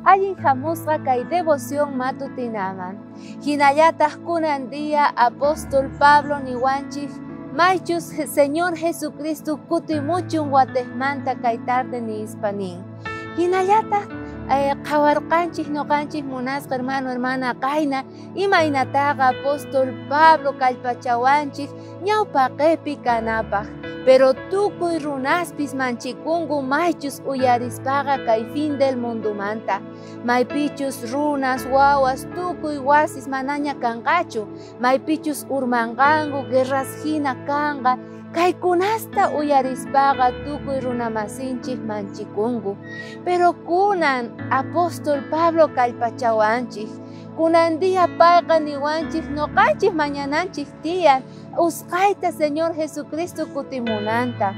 allin hamusqa kay devoción matutinaman. Hinallataq kunan día apóstol Pablo niwanchik maychus Señor Jesucristo kutimuchun watejmanta kay tarde ni hispanin. Hinallataq qawarqanchik noqanchik munasqa hermana qayna imaynataqa apóstol Pablo kallpachawanchik ñawpaqepi kanapaq. Pero tukuy runaspis manchikungu maychus uyarispaqa kay fin del mundo manta. Maypichus runas, wawas, tukuy wasis manaña kanqachu. Maypichus urmanqangu, guerras hina kanqa. Kaykunasta uyarispaqa tukuy runamasinchik manchikungu. Pero kunan apóstol Pablo kallpachawanchik. Kunan día payqa niwanchik noqanchik mañananchik tiyan usqayta Señor Jesucristo kutimunanta.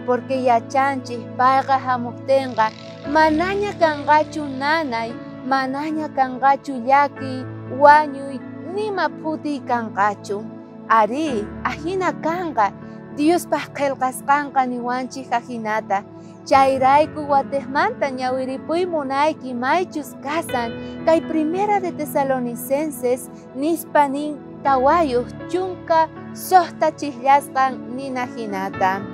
Porque yachanchik payqa hamuqtinqa manaña kanqachu nanay, manaña kanqachu llaki, wañuy, nima phuti kanqachu. Ari, ahina kanqa, Diospaq qillqasqanqa niwanchik ahinata. Chayrayku watejmanta ñawiripuy munayki maychus kasan kay primera de Tesalonicenses nispanin tawayuq chunka sohta chillasqan nina hinata.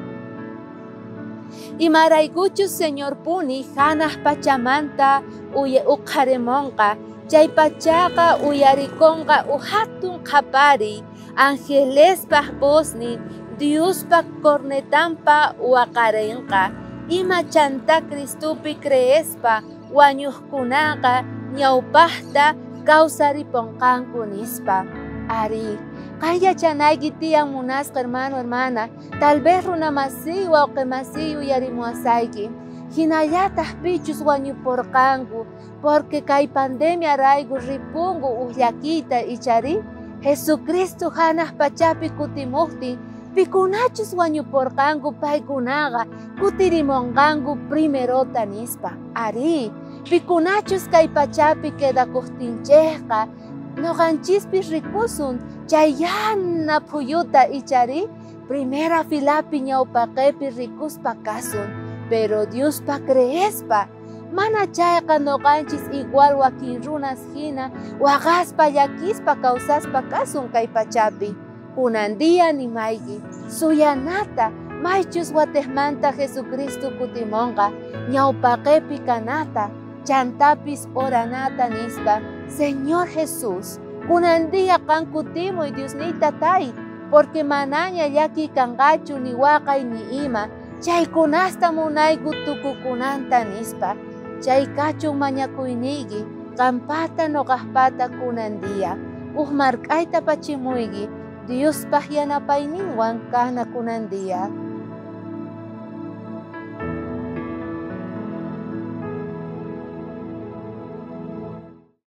Imaraykuchus Señor puni hanaq pachamanta uqharimunqa, chay pachaqa uyarikunqa hatun qhapari, angelespaq vozni, Diospaq cornetampa waqarinqa. Ima chanta Cristupi creespa wañuqkunaqa ñawpaqta kawsaripunqanku nispa. Ari, kay yachanayki tiyan munasqa hermana, tal vez runamasiy wawqimasiy uyarimuwasayki. Hinallataq pichus wañupurqanku, porque kay pandemia rayku ripungu ullakiyta ichari. Jesucristo hanaq pachapi kutimuqtin, pikunachus wañupurqanku paykunaqa kutirimunqanku primerota nispa. Ari, pikunachus kay pachapi quedakuqtinchikqa noqanchispis rikusun chay yana phuyuta ichari, primera filapi ñawpaqepi rikuspa kasun. Pero Diospa creespa, mana chayqa noqanchis igual wakin runas hina waqaspa llakispa kawsaspa kasun kay pachapi. Kunan día nimayki, suyanata, maychus watejmanta Jesucristo kutimunqa, ñawpaqepi kanata, chantapis oranata nispa. Señor Jesús, kunan día kan kutimuy Diosnita tay, porque manaña llaki kanqachu ni waqay ni ima, chaykunasta munayku tukukunanta nispa. Chay kachun mañakuyniyki, qampata noqaqpata kunan día, mark'ayta pachimuyki, Diospaq yanapayninwan kana kunan día.